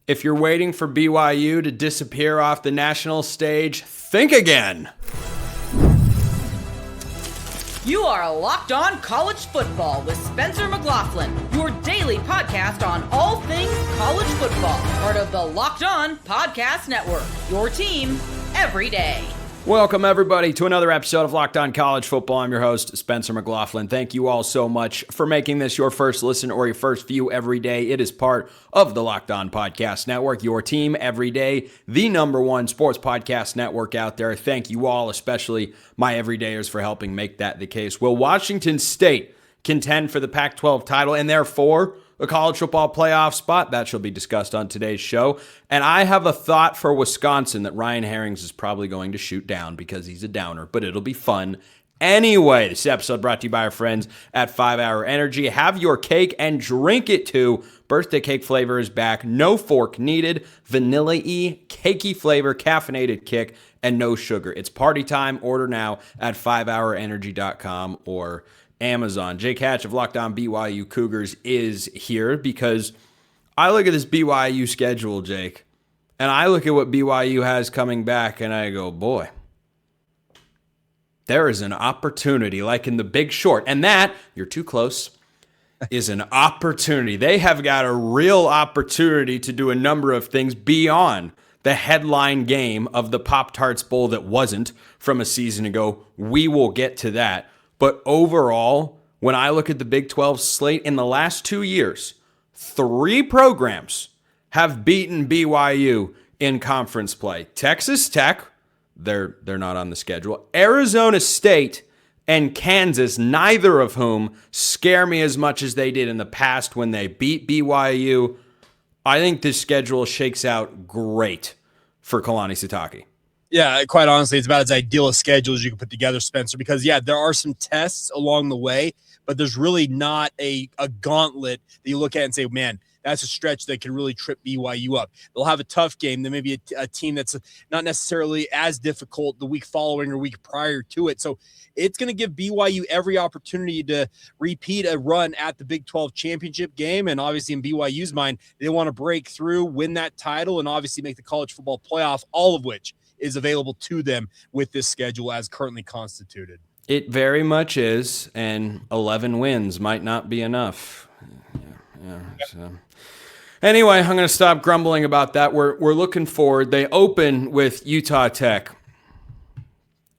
If you're waiting for BYU to disappear off the national stage, think again. You are Locked On College Football with Spencer McLaughlin, your daily podcast on all things college football. Part of the Locked On Podcast Network, your team every day. Welcome, everybody, to another episode of Locked On College Football. I'm your host, Spencer McLaughlin. Thank you all so much for making this your first listen or your first view every day. It is part of the Locked On Podcast Network, your team every day, the number one sports podcast network out there. Thank you all, especially my everydayers, for helping make that the case. Will Washington State contend for the Pac-12 title and therefore a college football playoff spot? That shall be discussed on today's show. And I have a thought for Wisconsin that Ryan Herrings is probably going to shoot down because he's a downer, but it'll be fun anyway. This episode brought to you by our friends at 5 Hour Energy. Have your cake and drink it too. Birthday cake flavor is back. No fork needed. Vanilla-y, cakey flavor, caffeinated kick, and no sugar. It's party time. Order now at 5hourenergy.com or Amazon. Jake Hatch of Locked On BYU Cougars is here because I look at this BYU schedule, Jake, and I look at what BYU has coming back, and I go, boy, there is an opportunity, like in The Big Short, and that, you're too close, is an opportunity. They have got a real opportunity to do a number of things beyond the headline game of the Pop-Tarts Bowl that wasn't from a season ago. We will get to that. But overall, when I look at the Big 12 slate, in the last 2 years, 3 programs have beaten BYU in conference play. Texas Tech, they're not on the schedule. Arizona State and Kansas, neither of whom scare me as much as they did in the past when they beat BYU. I think this schedule shakes out great for Kalani Sitake. Yeah, quite honestly, it's about as ideal a schedule as you can put together, Spencer, because, yeah, there are some tests along the way, but there's really not a gauntlet that you look at and say, man, that's a stretch that can really trip BYU up. They'll have a tough game. There may be a team that's not necessarily as difficult the week following or week prior to it. So it's going to give BYU every opportunity to repeat a run at the Big 12 championship game. And obviously in BYU's mind, they want to break through, win that title, and obviously make the college football playoff, all of which is available to them with this schedule as currently constituted. It very much is, and 11 wins might not be enough. Yeah. So. Anyway, I'm going to stop grumbling about that. We're looking forward. They open with Utah Tech.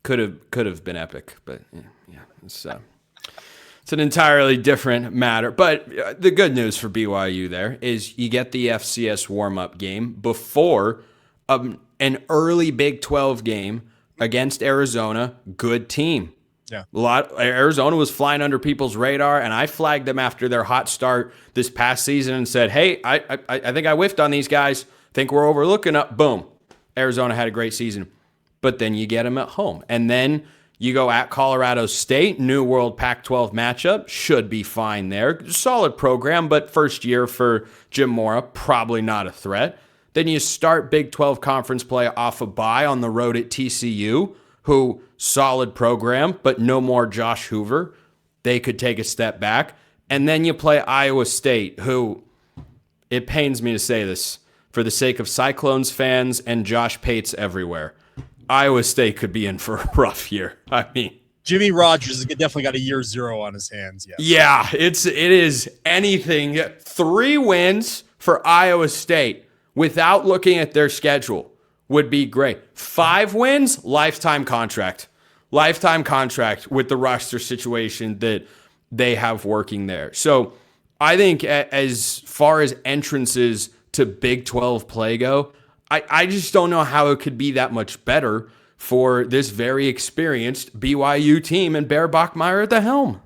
Could have been epic, but yeah, it's an entirely different matter. But the good news for BYU there is you get the FCS warm-up game before an early Big 12 game against Arizona. Good team. Yeah. Arizona was flying under people's radar, and I flagged them after their hot start this past season and said, hey, I think I whiffed on these guys. Think we're overlooking up. Boom. Arizona had a great season. But then you get them at home. And then you go at Colorado State, New World Pac-12 matchup. Should be fine there. Solid program, but first year for Jim Mora, probably not a threat. Then you start Big 12 conference play off a bye on the road at TCU, who solid program, but no more Josh Hoover. They could take a step back. And then you play Iowa State, who, it pains me to say this, for the sake of Cyclones fans and Josh Pates everywhere, Iowa State could be in for a rough year. I mean, Jimmy Rogers has definitely got a year 0 on his hands. Yes. Yeah, it is anything. 3 wins for Iowa State without looking at their schedule would be great. 5 wins, lifetime contract. Lifetime contract with the roster situation that they have working there. So I think as far as entrances to Big 12 play go, I just don't know how it could be that much better for this very experienced BYU team and Bear Bachmeier at the helm.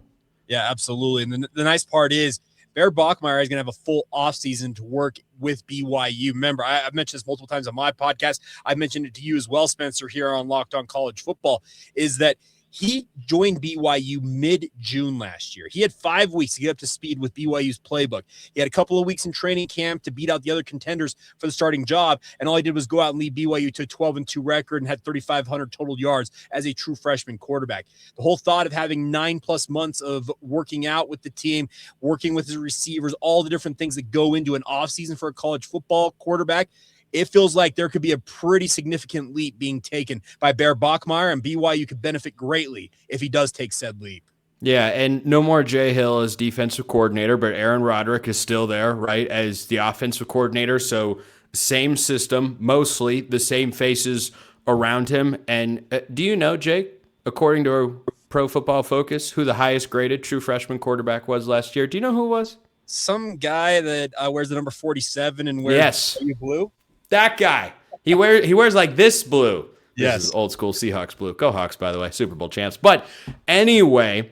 Yeah, absolutely. And the nice part is Bear Bachmeier is going to have a full offseason to work with BYU. Remember, I've mentioned this multiple times on my podcast. I've mentioned it to you as well, Spencer, here on Locked On College Football, is that He joined BYU mid-June last year. He had 5 weeks to get up to speed with BYU's playbook. He had a couple of weeks in training camp to beat out the other contenders for the starting job, and all he did was go out and lead BYU to a 12-2 record and had 3,500 total yards as a true freshman quarterback. The whole thought of having 9+ months of working out with the team, working with his receivers, all the different things that go into an offseason for a college football quarterback, it feels like there could be a pretty significant leap being taken by Bear Bachmeier, and BYU could benefit greatly if he does take said leap. Yeah, and no more Jay Hill as defensive coordinator, but Aaron Roderick is still there, right, as the offensive coordinator. So same system, mostly the same faces around him. And do you know, Jake, according to Pro Football Focus, who the highest graded true freshman quarterback was last year? Do you know who it was? Some guy that wears the number 47 and wears blue. That guy. He wears like this blue. Yes. This is old school Seahawks blue. Go Hawks, by the way. Super Bowl champs. But anyway,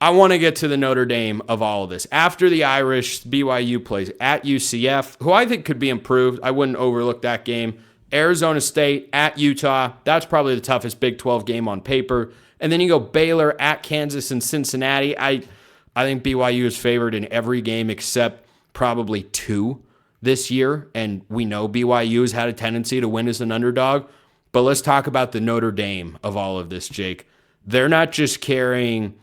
I want to get to the Notre Dame of all of this. After the Irish, BYU plays at UCF, who I think could be improved. I wouldn't overlook that game. Arizona State at Utah. That's probably the toughest Big 12 game on paper. And then you go Baylor at Kansas and Cincinnati. I think BYU is favored in every game except probably 2 this year, and we know BYU has had a tendency to win as an underdog. But let's talk about the Notre Dame of all of this, Jake. They're not just carrying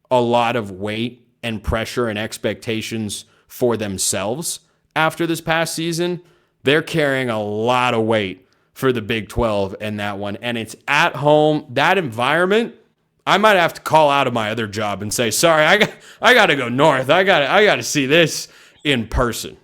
a lot of weight and pressure and expectations for themselves after this past season. They're carrying a lot of weight for the Big 12 in that one, and it's at home. That environment, I might have to call out of my other job and say, sorry, I got to go north. I got to see this in person.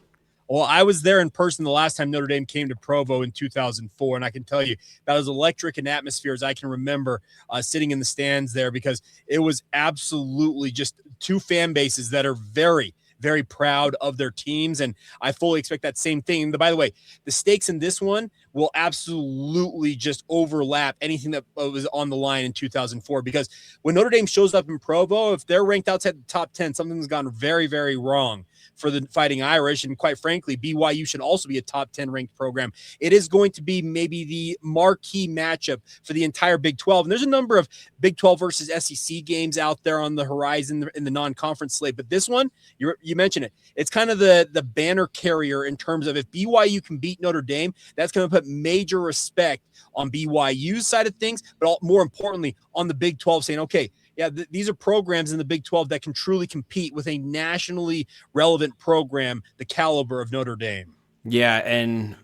Well, I was there in person the last time Notre Dame came to Provo in 2004, and I can tell you that was electric an atmosphere as I can remember sitting in the stands there, because it was absolutely just 2 fan bases that are very, very proud of their teams, and I fully expect that same thing. And by the way, the stakes in this one will absolutely just overlap anything that was on the line in 2004, because when Notre Dame shows up in Provo, if they're ranked outside the top 10, something's gone very, very wrong for the Fighting Irish. And quite frankly, BYU should also be a top 10 ranked program. It is going to be maybe the marquee matchup for the entire Big 12. And there's a number of Big 12 versus SEC games out there on the horizon in the non-conference slate. But this one, you mentioned it, it's kind of the banner carrier in terms of if BYU can beat Notre Dame, that's going to put major respect on BYU's side of things, but more importantly on the Big 12, saying, okay, yeah, these are programs in the Big 12 that can truly compete with a nationally relevant program the caliber of Notre Dame. Yeah, and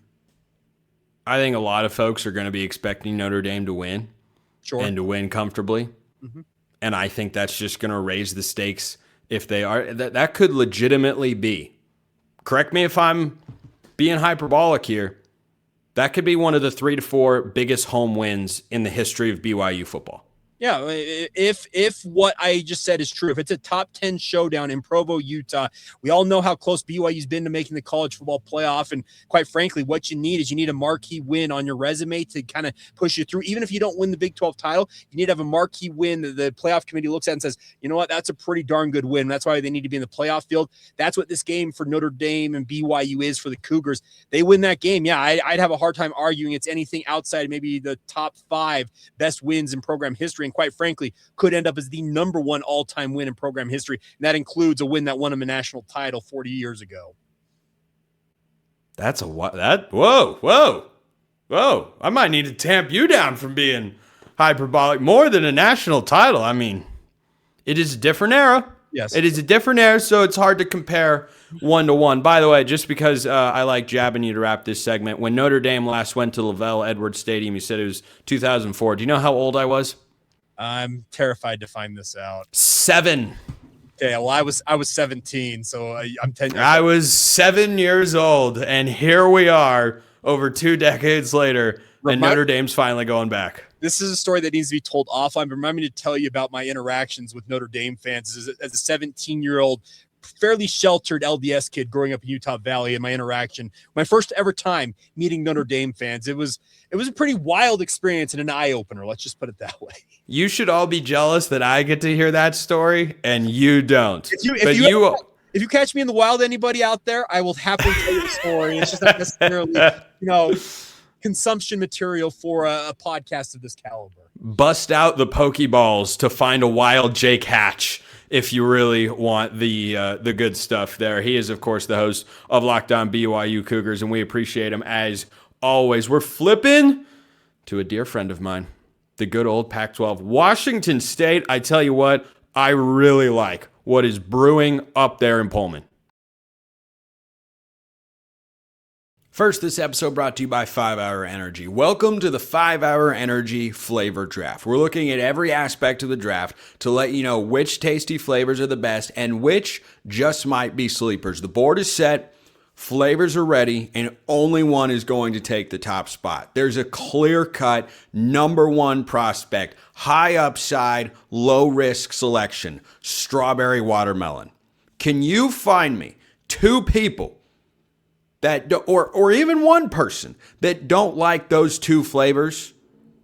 I think a lot of folks are going to be expecting Notre Dame to win. Sure. And to win comfortably. Mm-hmm. And I think that's just going to raise the stakes if they are. That could legitimately be, correct me if I'm being hyperbolic here, that could be one of the 3 to 4 biggest home wins in the history of BYU football. Yeah, if what I just said is true, if it's a top 10 showdown in Provo, Utah, we all know how close BYU's been to making the college football playoff. And quite frankly, what you need a marquee win on your resume to kind of push you through. Even if you don't win the Big 12 title, you need to have a marquee win that the playoff committee looks at and says, you know what, that's a pretty darn good win. That's why they need to be in the playoff field. That's what this game for Notre Dame and BYU is for the Cougars. They win that game. Yeah, I'd have a hard time arguing it's anything outside maybe the top 5 best wins in program history. And quite frankly, could end up as the number 1 all-time win in program history. And that includes a win that won him a national title 40 years ago. That's whoa. I might need to tamp you down from being hyperbolic. More than a national title. I mean, it is a different era. Yes. It is a different era, so it's hard to compare 1-to-1. By the way, just because I like jabbing you to wrap this segment, when Notre Dame last went to Lavelle Edwards Stadium, you said it was 2004. Do you know how old I was? I'm terrified to find this out. 7. Okay, well, I was 17, so I'm 10 years old. I was 7 years old, and here we are over 2 decades later, and Notre Dame's finally going back. This is a story that needs to be told offline, but remind me to tell you about my interactions with Notre Dame fans as a 17-year-old, fairly sheltered LDS kid growing up in Utah Valley. And my first ever time meeting Notre Dame fans, it was a pretty wild experience and an eye-opener. Let's just put it that way. You should all be jealous that I get to hear that story and you don't. If you catch me in the wild, anybody out there, I will happily tell you the story. It's just not necessarily, consumption material for a podcast of this caliber. bust out the Pokeballs to find a wild Jake Hatch if you really want the good stuff there. He is, of course, the host of Locked On BYU Cougars, and we appreciate him as always. We're flipping to a dear friend of mine, the good old Pac-12, Washington State. I tell you what, I really like what is brewing up there in Pullman. First, this episode brought to you by 5 Hour Energy. Welcome to the 5 Hour Energy Flavor Draft. We're looking at every aspect of the draft to let you know which tasty flavors are the best and which just might be sleepers. The board is set, flavors are ready, and only one is going to take the top spot. There's a clear-cut number one prospect, high upside, low risk selection, strawberry watermelon. Can you find me two people that, or even one person that don't like those two flavors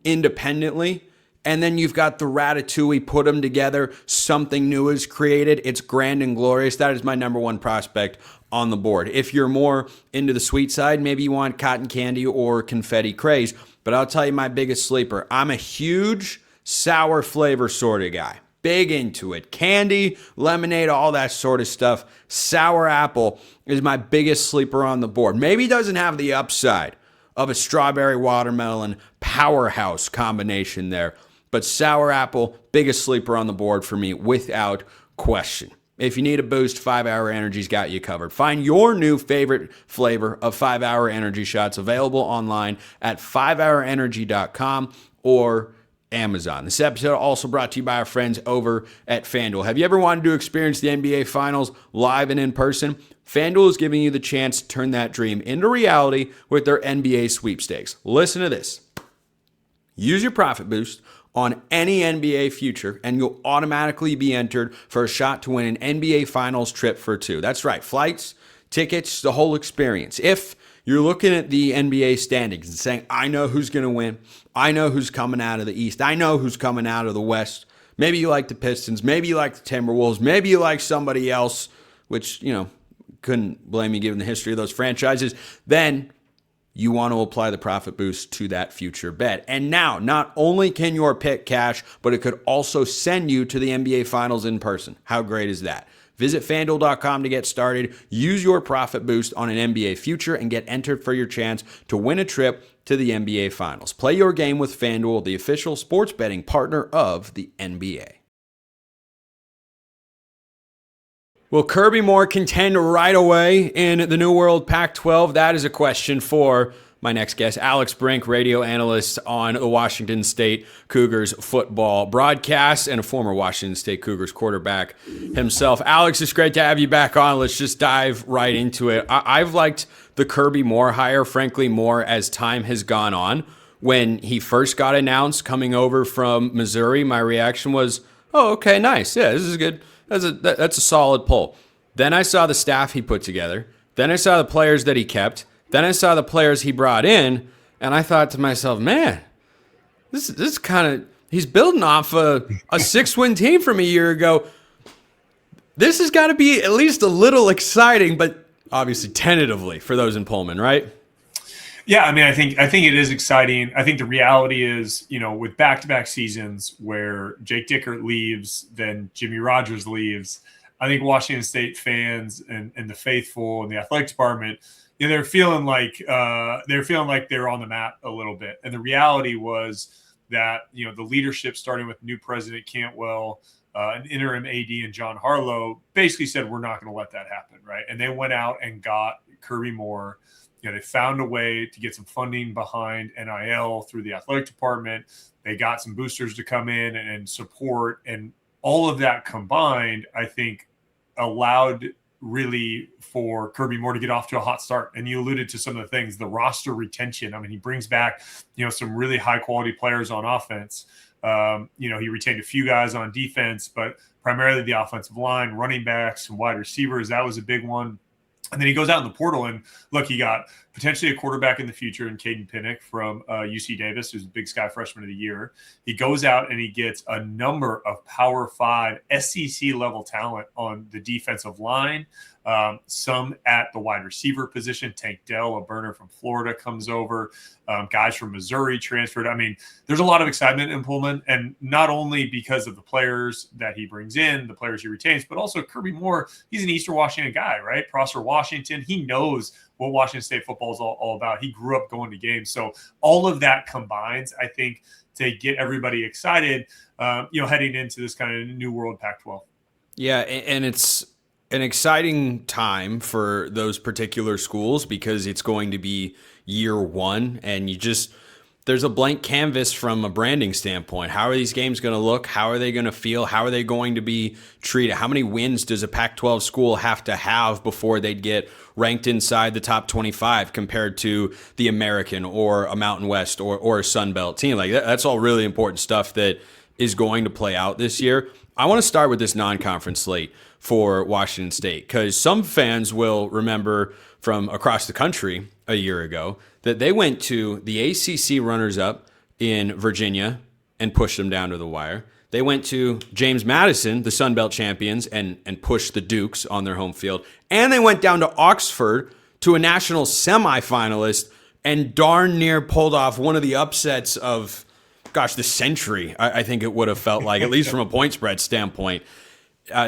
independently? And then you've got the ratatouille, put them together, something new is created. It's grand and glorious. That is my number one prospect on the board. If you're more into the sweet side, maybe you want cotton candy or confetti craze. But I'll tell you my biggest sleeper. I'm a huge sour flavor sort of guy. Big into it. Candy, lemonade, all that sort of stuff. Sour apple is my biggest sleeper on the board. Maybe it doesn't have the upside of a strawberry watermelon powerhouse combination there. But sour apple, biggest sleeper on the board for me without question. If you need a boost, 5 Hour Energy's got you covered. Find your new favorite flavor of 5 Hour Energy shots available online at 5hourenergy.com or Amazon. This episode also brought to you by our friends over at FanDuel. Have you ever wanted to experience the NBA Finals live and in person? FanDuel is giving you the chance to turn that dream into reality with their NBA sweepstakes. Listen to this. Use your profit boost on any NBA future, and you'll automatically be entered for a shot to win an NBA Finals trip for two. That's right, flights, tickets, the whole experience. If you're looking at the NBA standings and saying, I know who's going to win, I know who's coming out of the East, I know who's coming out of the West, maybe you like the Pistons, maybe you like the Timberwolves, maybe you like somebody else, which, couldn't blame you given the history of those franchises, then you want to apply the profit boost to that future bet. And now, not only can your pick cash, but it could also send you to the NBA Finals in person. How great is that? Visit FanDuel.com to get started. Use your profit boost on an NBA future and get entered for your chance to win a trip to the NBA Finals. Play your game with FanDuel, the official sports betting partner of the NBA. Will Kriby Moore contend right away in the New World Pac-12? That is a question for my next guest, Alex Brink, radio analyst on the Washington State Cougars football broadcast and a former Washington State Cougars quarterback himself. Alex, it's great to have you back on. Let's just dive right into it. I've liked the Kriby Moore hire, frankly, more as time has gone on. When he first got announced coming over from Missouri, my reaction was, oh, okay, nice. Yeah, this is good. That's a solid pull. Then I saw the staff he put together. Then I saw the players that he kept. Then I saw the players he brought in, and I thought to myself, man, this is kind of, he's building off a 6-win team from a year ago. This has got to be at least a little exciting, but obviously tentatively for those in Pullman, right? Yeah, I mean, I think it is exciting. I think the reality is, with back-to-back seasons where Jake Dickert leaves, then Jimmy Rogers leaves, I think Washington State fans and the faithful and the athletic department, they're feeling like they're on the map a little bit. And the reality was that the leadership, starting with new president Cantwell, an interim AD, and John Harlow, basically said we're not going to let that happen, right? And they went out and got Kriby Moore. They found a way to get some funding behind NIL through the athletic department. They got some boosters to come in and support, and all of that combined, I think, allowed really for Kriby Moore to get off to a hot start. And you alluded to some of the things, the roster retention. I mean, he brings back, some really high quality players on offense. He retained a few guys on defense, but primarily the offensive line, running backs, and wide receivers. That was a big one. And then he goes out in the portal and look, he got potentially a quarterback in the future in Caden Pinnock from UC Davis, who's a Big Sky Freshman of the Year. He goes out and he gets a number of Power 5 SEC level talent on the defensive line. Some at the wide receiver position. Tank Dell, a burner from Florida, comes over. Guys from Missouri transferred. I mean, there's a lot of excitement in Pullman, and not only because of the players that he brings in, the players he retains, but also Kriby Moore. He's an Eastern Washington guy, right? Prosser, Washington. He knows what Washington State football is all about. He grew up going to games. So all of that combines, I think, to get everybody excited, heading into this kind of new world Pac-12. Yeah, and it's an exciting time for those particular schools because it's going to be year one, and there's a blank canvas from a branding standpoint. How are these games going to look? How are they going to feel? How are they going to be treated? How many wins does a Pac-12 school have to have before they'd get ranked inside the top 25 compared to the American or a Mountain West or a Sun Belt team? Like that's all really important stuff that is going to play out this year. I want to start with this non-conference slate for Washington State because some fans will remember from across the country a year ago that they went to the ACC runners-up in Virginia and pushed them down to the wire. They went to James Madison, the Sun Belt champions, and pushed the Dukes on their home field. And they went down to Oxford to a national semifinalist and darn near pulled off one of the upsets of, the century, I think it would have felt like, at least from a point spread standpoint,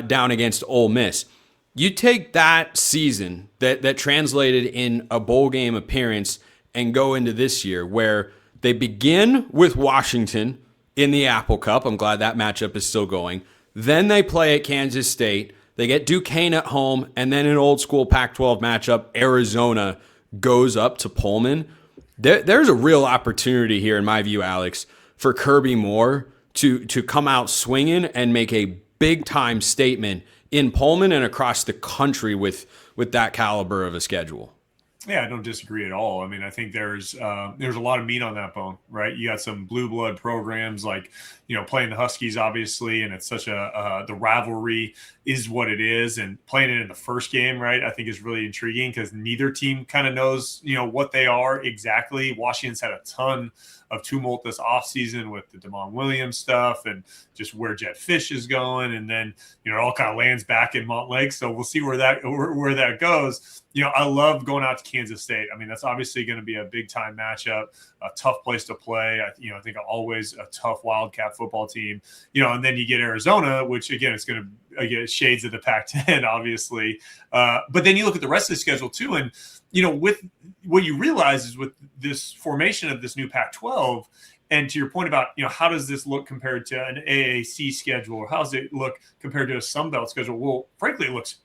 down against Ole Miss. You take that season that translated in a bowl game appearance and go into this year where they begin with Washington in the Apple Cup. I'm glad that matchup is still going. Then they play at Kansas State. They get Duquesne at home, and then an old school Pac-12 matchup, Arizona goes up to Pullman. There's a real opportunity here, in my view, Alex, for Kriby Moore to come out swinging and make a big-time statement in Pullman and across the country with that caliber of a schedule. Yeah, I don't disagree at all. I mean, I think there's a lot of meat on that bone, right? You got some blue blood programs like, playing the Huskies, obviously, and it's such the rivalry is what it is, and playing it in the first game, right, I think is really intriguing because neither team kind of knows, what they are exactly. Washington's had a ton of tumult this offseason with the Damon Williams stuff and just where Jet Fish is going. And then, it all kind of lands back in Montlake. So we'll see where that goes. I love going out to Kansas State. I mean, that's obviously going to be a big time matchup, a tough place to play. I think always a tough Wildcat football team, and then you get Arizona, which again, it's going to get shades of the Pac-10, obviously. But then you look at the rest of the schedule too. And, with what you realize is with this formation of this new Pac-12, and to your point about, how does this look compared to an AAC schedule, or how does it look compared to a Sun Belt schedule? Well, frankly, it looks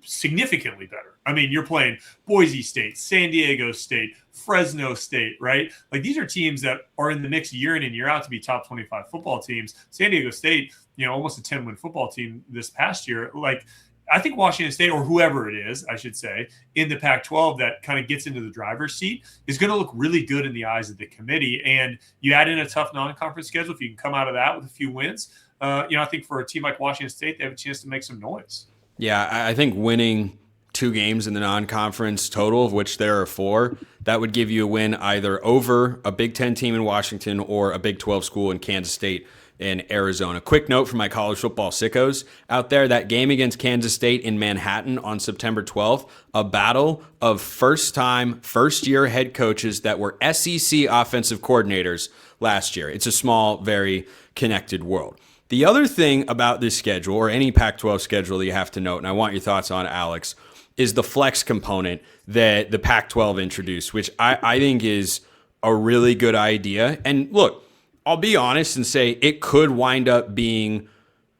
significantly better. I mean, you're playing Boise State, San Diego State, Fresno State, right? Like these are teams that are in the mix year in and year out to be top 25 football teams. San Diego State, almost a 10-win football team this past year. Like, I think Washington State, or whoever it is, I should say, in the Pac-12 that kind of gets into the driver's seat is going to look really good in the eyes of the committee. And you add in a tough non-conference schedule, if you can come out of that with a few wins, I think for a team like Washington State, they have a chance to make some noise. Yeah, I think winning 2 games in the non-conference total, of which there are 4, that would give you a win either over a Big Ten team in Washington or a Big 12 school in Kansas State and Arizona. Quick note for my college football sickos out there, that game against Kansas State in Manhattan on September 12th, a battle of first-year head coaches that were SEC offensive coordinators last year. It's a small, very connected world. The other thing about this schedule, or any Pac-12 schedule that you have to note, and I want your thoughts on, Alex, is the flex component that the Pac-12 introduced, which I think is a really good idea. And look, I'll be honest and say it could wind up being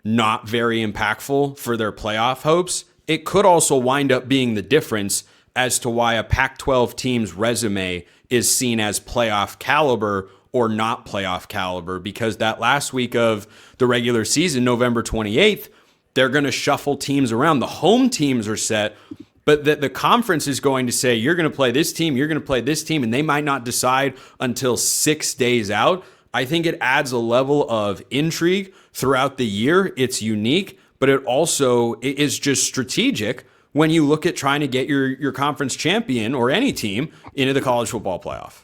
not very impactful for their playoff hopes. It could also wind up being the difference as to why a Pac-12 team's resume is seen as playoff caliber or not playoff caliber, because that last week of the regular season, November 28th, they're going to shuffle teams around. The home teams are set, but the conference is going to say, you're going to play this team, you're going to play this team, and they might not decide until 6 days out. I think it adds a level of intrigue throughout the year. It's unique, but it also is just strategic when you look at trying to get your conference champion or any team into the college football playoff.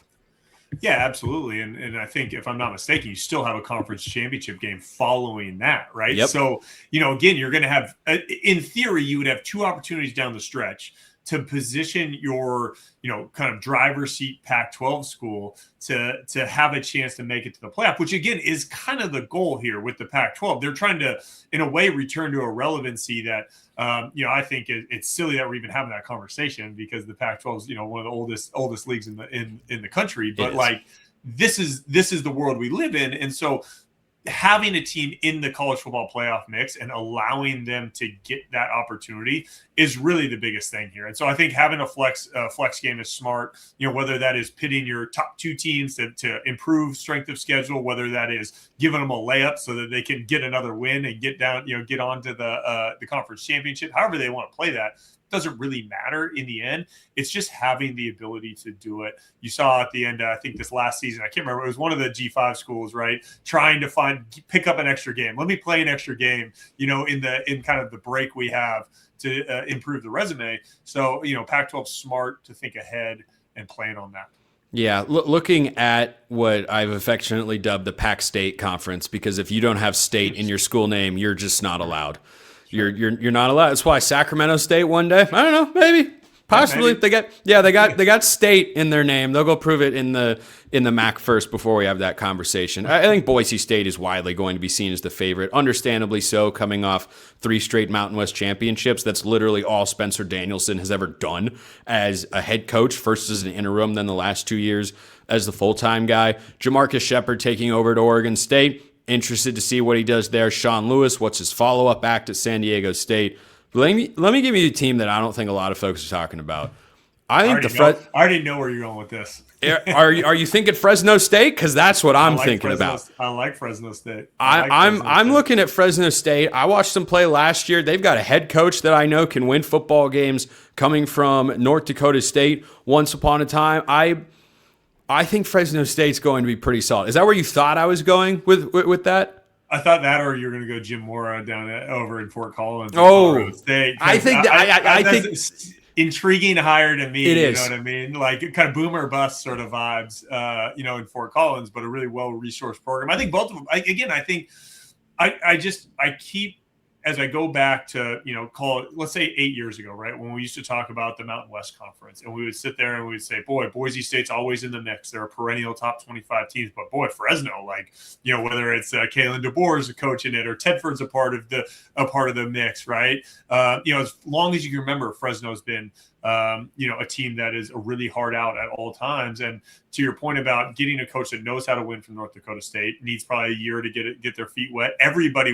Yeah, absolutely. And I think, if I'm not mistaken, you still have a conference championship game following that, right? Yep. So, again, you're going to have, in theory, you would have 2 opportunities down the stretch to position your, kind of driver's seat Pac-12 school to have a chance to make it to the playoff, which again is kind of the goal here with the Pac-12. They're trying to, in a way, return to a relevancy that, I think it's silly that we're even having that conversation, because the Pac-12 is, one of the oldest leagues in the country. But like, this is the world we live in, and so having a team in the college football playoff mix and allowing them to get that opportunity is really the biggest thing here. And so I think having a flex game is smart, whether that is pitting your top 2 teams to improve strength of schedule, whether that is giving them a layup so that they can get another win and get on to the conference championship, however they want to play that. Doesn't really matter in the end. It's just having the ability to do it. You saw at the end, I think this last season, I can't remember, it was one of the G5 schools, right? Trying to pick up an extra game. Let me play an extra game, in kind of the break we have to improve the resume. So, Pac-12 smart to think ahead and plan on that. Yeah, looking at what I've affectionately dubbed the Pac State Conference, because if you don't have state in your school name, you're just not allowed. You're not allowed. That's why Sacramento State one day, I don't know, maybe, possibly, they got state in their name. They'll go prove it in the MAC first before we have that conversation. I think Boise State is widely going to be seen as the favorite, understandably so, coming off 3 straight Mountain West championships. That's literally all Spencer Danielson has ever done as a head coach, first as an interim, then the last 2 years as the full-time guy. Jamarcus Shepard taking over at Oregon State. Interested to see what he does there. Sean Lewis, what's his follow-up act at San Diego State? Let me give you a team that I don't think a lot of folks are talking about. I already know where you're going with this. Are you thinking Fresno State? Because that's what I'm thinking about. I like Fresno State. I'm looking at Fresno State. I watched them play last year. They've got a head coach that I know can win football games, coming from North Dakota State once upon a time. I think Fresno State's going to be pretty solid. Is that where you thought I was going with that? I thought that, or you're going to go Jim Mora over in Fort Collins. Oh, State. I think intriguing hire to me. It is. You know what I mean? Like kind of boomer bust sort of vibes, in Fort Collins, but a really well-resourced program. I think both of them. I keep, as I go back to, call it, let's say 8 years ago, right, when we used to talk about the Mountain West Conference, and we would sit there and we would say, boy, Boise State's always in the mix. They're a perennial top 25 teams, but boy, Fresno, whether it's Kalen DeBoer is a coach in it, or Tedford's a part of the mix, right? As long as you can remember, Fresno's been, a team that is a really hard out at all times. And to your point about getting a coach that knows how to win from North Dakota State, needs probably a year to get their feet wet. Everybody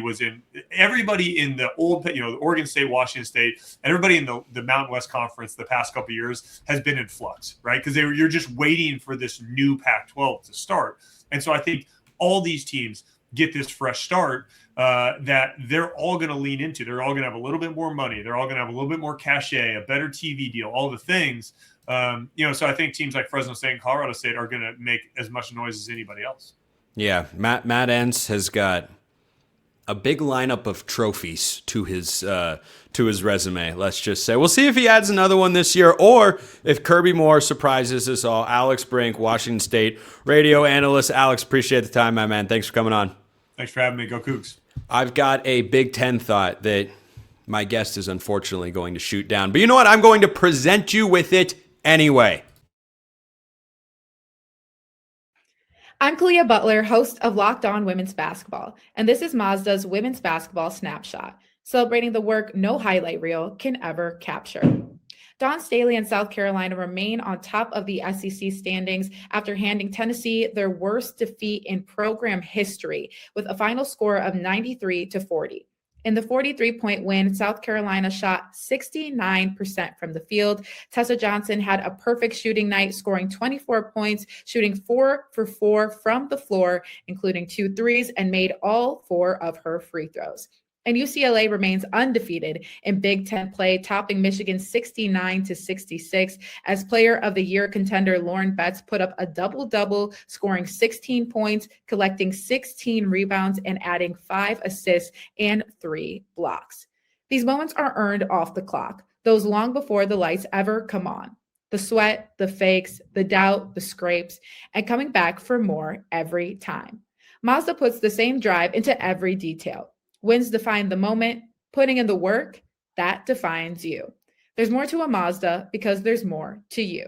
in the old, the Oregon State, Washington State, everybody in the Mountain West Conference the past couple of years has been in flux, right? Because you're just waiting for this new Pac-12 to start. And so I think all these teams get this fresh start that they're all going to lean into. They're all going to have a little bit more money. They're all going to have a little bit more cachet, a better TV deal, all the things. So I think teams like Fresno State and Colorado State are going to make as much noise as anybody else. Yeah, Matt Entz has got a big lineup of trophies to his resume, let's just say. We'll see if he adds another one this year, or if Kriby Moore surprises us all. Alex Brink, Washington State radio analyst. Alex, appreciate the time, my man. Thanks for coming on. Thanks for having me. Go Cougs. I've got a Big Ten thought that my guest is unfortunately going to shoot down. But you know what? I'm going to present you with it anyway. I'm Kalia Butler, host of Locked On Women's Basketball, and this is Mazda's Women's Basketball Snapshot, celebrating the work no highlight reel can ever capture. Dawn Staley and South Carolina remain on top of the SEC standings after handing Tennessee their worst defeat in program history with a final score of 93-40. In the 43-point win, South Carolina shot 69% from the field. Tessa Johnson had a perfect shooting night, scoring 24 points, shooting 4 for 4 from the floor, including 2 threes, and made all 4 of her free throws. And UCLA remains undefeated in Big Ten play, topping Michigan 69-66 as Player of the Year contender Lauren Betts put up a double-double, scoring 16 points, collecting 16 rebounds, and adding 5 assists and 3 blocks. These moments are earned off the clock. those long before the lights ever come on. The sweat, the fakes, the doubt, the scrapes, and coming back for more every time. Mazda puts the same drive into every detail. Wins define the moment, putting in the work, that defines you. There's more to a Mazda because there's more to you.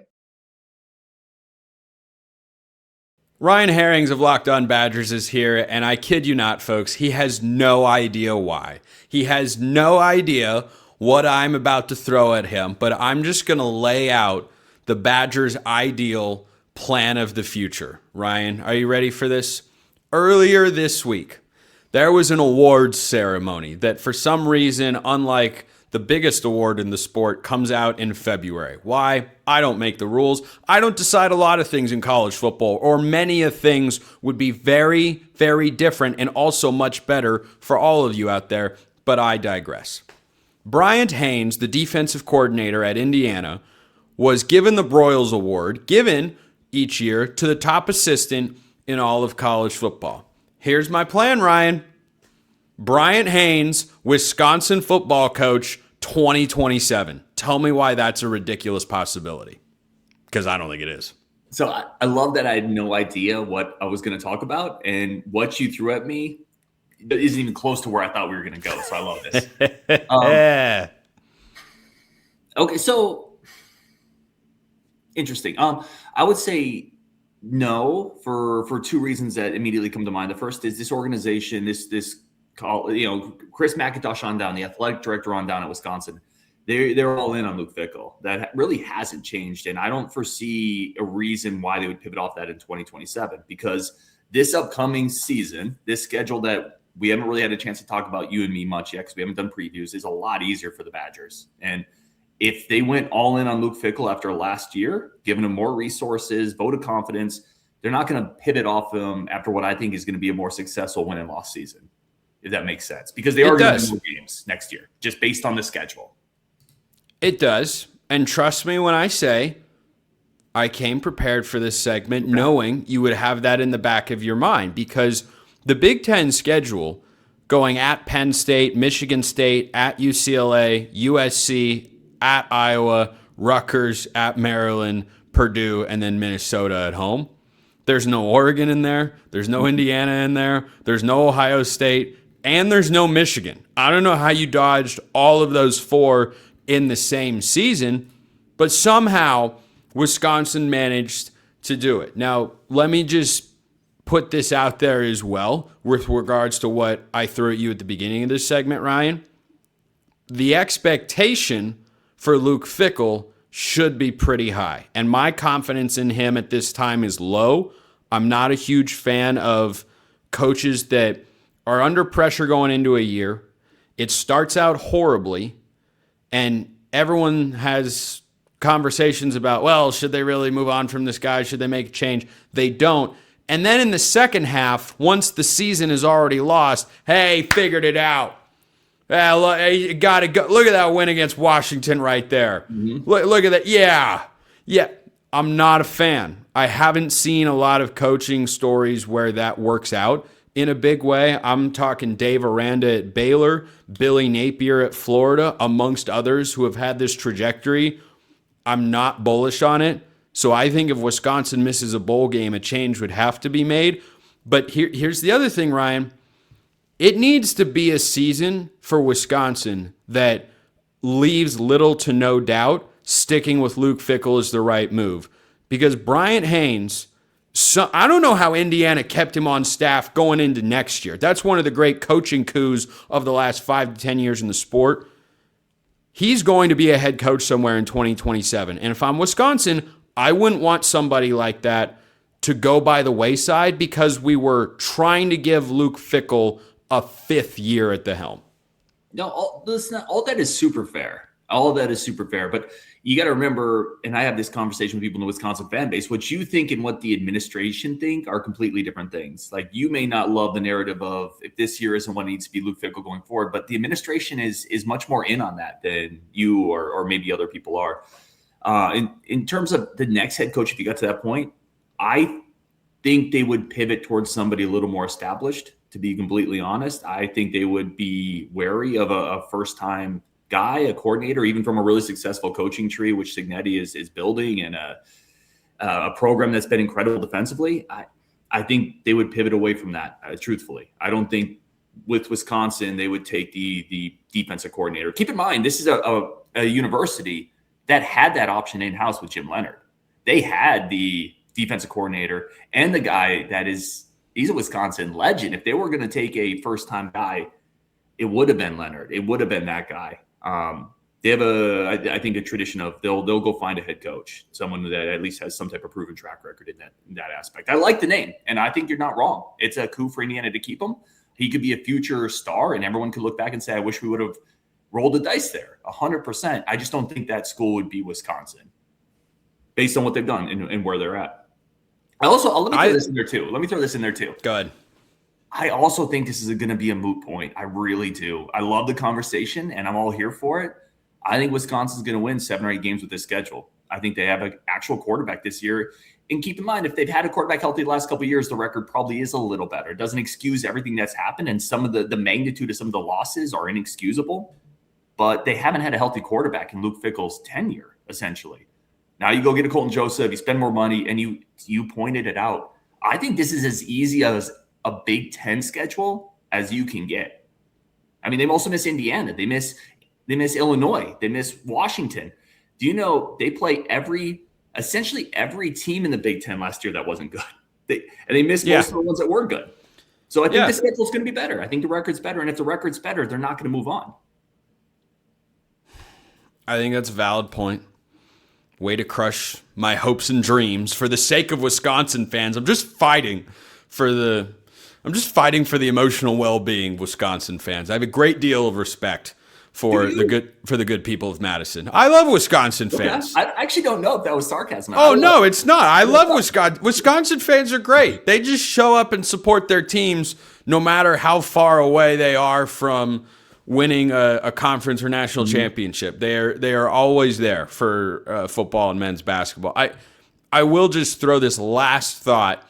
Ryan Herrings of Locked On Badgers is here, and I kid you not, folks, he has no idea why. He has no idea what I'm about to throw at him, but I'm just going to lay out the Badgers' ideal plan of the future. Ryan, are you ready for this? Earlier this week, there was an awards ceremony that for some reason, unlike the biggest award in the sport, comes out in February. Why? I don't make the rules. I don't decide a lot of things in college football, or many of things would be very, very different and also much better for all of you out there, but I digress. Bryant Haines, the defensive coordinator at Indiana, was given the Broyles Award, given each year to the top assistant in all of college football. Here's my plan, Ryan. Bryant Haines, Wisconsin football coach, 2027. Tell me why that's a ridiculous possibility. Because I don't think it is. So I love that I had no idea what I was going to talk about, and what you threw at me isn't even close to where I thought we were going to go. So I love this. Okay, so interesting. I would say no for two reasons that immediately come to mind. The first is this organization, this Chris McIntosh on down, the athletic director on down at Wisconsin, they're all in on Luke Fickell. That really hasn't changed, and I don't foresee a reason why they would pivot off that in 2027, because this upcoming season, this schedule that we haven't really had a chance to talk about, you and me, much yet because we haven't done previews, is a lot easier for the Badgers. And if they went all in on Luke Fickell after last year, giving him more resources, vote of confidence, they're not going to pivot off him after what I think is going to be a more successful win and loss season, if that makes sense, because they are going to win more games next year, just based on the schedule. It does. And trust me when I say I came prepared for this segment knowing you would have that in the back of your mind, because the Big Ten schedule going at Penn State, Michigan State, at UCLA, USC, at Iowa, Rutgers, at Maryland, Purdue, and then Minnesota at home. There's no Oregon in there. There's no Indiana in there. There's no Ohio State. And there's no Michigan. I don't know how you dodged all of those four in the same season, but somehow Wisconsin managed to do it. Now, let me just put this out there as well with regards to what I threw at you at the beginning of this segment, Ryan. The expectation for Luke Fickell should be pretty high, and my confidence in him at this time is low. I'm not a huge fan of coaches that are under pressure going into a year. It starts out horribly, and everyone has conversations about, well, should they really move on from this guy? Should they make a change? They don't. And then in the second half, once the season is already lost, hey, figured it out. You got to go. Look at that win against Washington right there. Mm-hmm. Look at that. Yeah. I'm not a fan. I haven't seen a lot of coaching stories where that works out in a big way. I'm talking Dave Aranda at Baylor, Billy Napier at Florida, amongst others who have had this trajectory. I'm not bullish on it. So I think if Wisconsin misses a bowl game, a change would have to be made. But here's the other thing, Ryan. It needs to be a season for Wisconsin that leaves little to no doubt sticking with Luke Fickell is the right move. Because Bryant Haines, I don't know how Indiana kept him on staff going into next year. That's one of the great coaching coups of the last 5 to 10 years in the sport. He's going to be a head coach somewhere in 2027. And if I'm Wisconsin, I wouldn't want somebody like that to go by the wayside because we were trying to give Luke Fickell a 5th year at the helm. No, all that is super fair. All of that is super fair. But you got to remember, and I have this conversation with people in the Wisconsin fan base, what you think and what the administration think are completely different things. Like, you may not love the narrative of if this year isn't what needs to be Luke Fickell going forward, but the administration is much more in on that than you or maybe other people are. In terms of the next head coach, if you got to that point, I think they would pivot towards somebody a little more established, to be completely honest. I think they would be wary of a first-time guy, a coordinator, even from a really successful coaching tree, which Cignetti is building, and a program that's been incredible defensively, I think they would pivot away from that, truthfully. I don't think with Wisconsin they would take the defensive coordinator. Keep in mind, this is a university that had that option in-house with Jim Leonhard. They had the defensive coordinator and the guy he's a Wisconsin legend. If they were going to take a first-time guy, it would have been Leonhard. It would have been that guy. They have I think a tradition of they'll go find a head coach, someone that at least has some type of proven track record in that aspect. I like the name, and I think you're not wrong. It's a coup for Indiana to keep him. He could be a future star, and everyone could look back and say, I wish we would have rolled the dice there. 100%. I just don't think that school would be Wisconsin based on what they've done and where they're at. Let me throw this in there too. Go ahead. I also think this is going to be a moot point. I really do. I love the conversation, and I'm all here for it. I think Wisconsin's going to win 7 or 8 games with this schedule. I think they have an actual quarterback this year. And keep in mind, if they've had a quarterback healthy the last couple of years, the record probably is a little better. It doesn't excuse everything that's happened, and some of the magnitude of some of the losses are inexcusable. But they haven't had a healthy quarterback in Luke Fickell's tenure, essentially. Now you go get a Colton Joseph, you spend more money, and you pointed it out. I think this is as easy as a Big Ten schedule as you can get. I mean, they've also missed Indiana. They miss Illinois. They miss Washington. Do you know they play essentially every team in the Big Ten last year that wasn't good? They missed most of the ones that were good. So I think the schedule is going to be better. I think the record's better. And if the record's better, they're not going to move on. I think that's a valid point. Way to crush my hopes and dreams for the sake of Wisconsin fans. I'm just fighting for the emotional well-being of Wisconsin fans. I have a great deal of respect for the good people of Madison. I love Wisconsin fans. I actually don't know if that was sarcasm. Oh, no, it's not. I love Wisconsin. Wisconsin fans are great. They just show up and support their teams no matter how far away they are from winning a conference or national championship. They are always there for football and men's basketball. I will just throw this last thought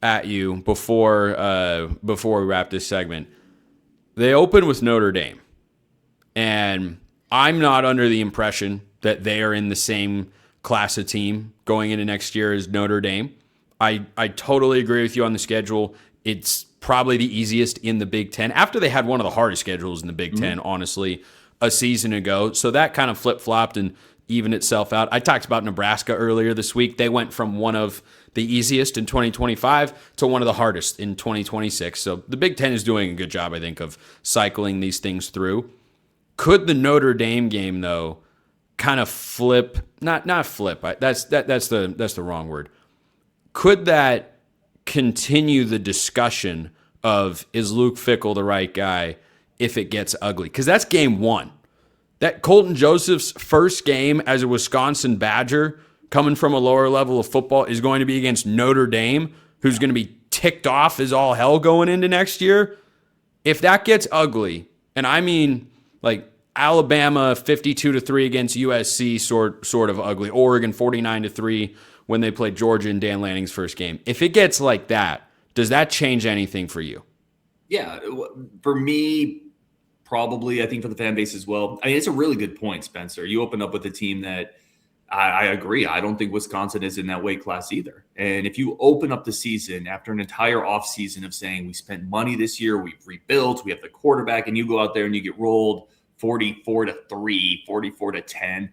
at you before we wrap this segment. They open with Notre Dame, and I'm not under the impression that they are in the same class of team going into next year as Notre Dame. I totally agree with you on the schedule. It's probably the easiest in the Big Ten after they had one of the hardest schedules in the Big Ten, honestly, a season ago. So that kind of flip-flopped and evened itself out. I talked about Nebraska earlier this week. They went from one of the easiest in 2025 to one of the hardest in 2026. So the Big Ten is doing a good job, I think, of cycling these things through. Could the Notre Dame game, though, kind of flip? Not flip. That's the wrong word. Could that continue the discussion of, is Luke Fickell the right guy if it gets ugly? Because that's game one. That Colton Joseph's first game as a Wisconsin Badger coming from a lower level of football is going to be against Notre Dame, who's going to be ticked off as all hell going into next year. If that gets ugly, and I mean like Alabama 52-3 against USC sort of ugly, Oregon 49-3 when they played Georgia in Dan Lanning's first game. If it gets like that, does that change anything for you? Yeah, for me, probably. I think for the fan base as well. I mean, it's a really good point, Spencer. You opened up with a team that I agree. I don't think Wisconsin is in that weight class either. And if you open up the season after an entire offseason of saying we spent money this year, we've rebuilt, we have the quarterback, and you go out there and you get rolled 44-3, 44-10,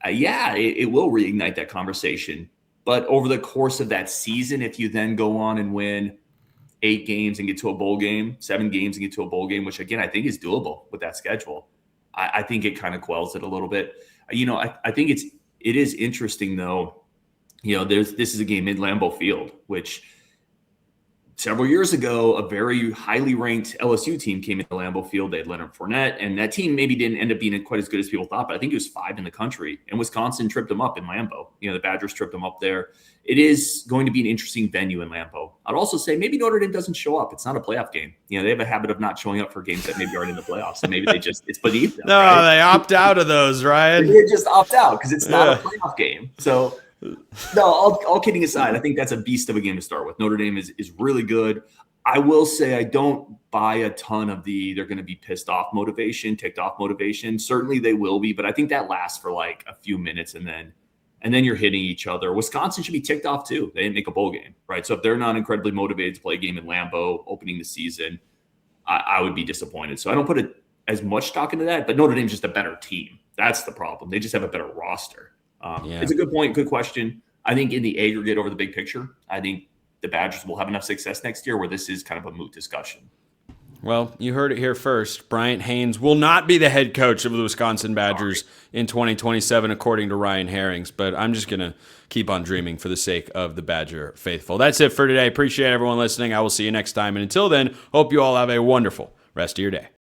it will reignite that conversation. But over the course of that season, if you then go on and win 8 games and get to a bowl game, 7 games and get to a bowl game, which again, I think is doable with that schedule, I think it kind of quells it a little bit. I think it is interesting though. This is a game in Lambeau Field, which several years ago, a very highly ranked LSU team came into Lambeau Field. They had Leonard Fournette, and that team maybe didn't end up being quite as good as people thought, but I think it was 5 in the country, and Wisconsin tripped them up in Lambeau. The Badgers tripped them up there. It is going to be an interesting venue in Lambeau. I'd also say maybe Notre Dame doesn't show up. It's not a playoff game. They have a habit of not showing up for games that maybe aren't in the playoffs, so maybe it's beneath them. No, right? They opt out of those, Ryan. They just opt out because it's not a playoff game. So no, all kidding aside, I think that's a beast of a game to start with. Notre Dame is really good. I will say I don't buy a ton of they're going to be pissed off motivation, ticked off motivation. Certainly they will be, but I think that lasts for like a few minutes and then you're hitting each other. Wisconsin should be ticked off too. They didn't make a bowl game, right? So if they're not incredibly motivated to play a game in Lambeau opening the season, I would be disappointed. So I don't put as much stock into that, but Notre Dame's just a better team. That's the problem. They just have a better roster. It's a good point, good question. I think in the aggregate over the big picture, I think the Badgers will have enough success next year where this is kind of a moot discussion. Well, you heard it here first. Bryant Haines will not be the head coach of the Wisconsin Badgers in 2027, according to Ryan Herrings. But I'm just going to keep on dreaming for the sake of the Badger faithful. That's it for today. Appreciate everyone listening. I will see you next time. And until then, hope you all have a wonderful rest of your day.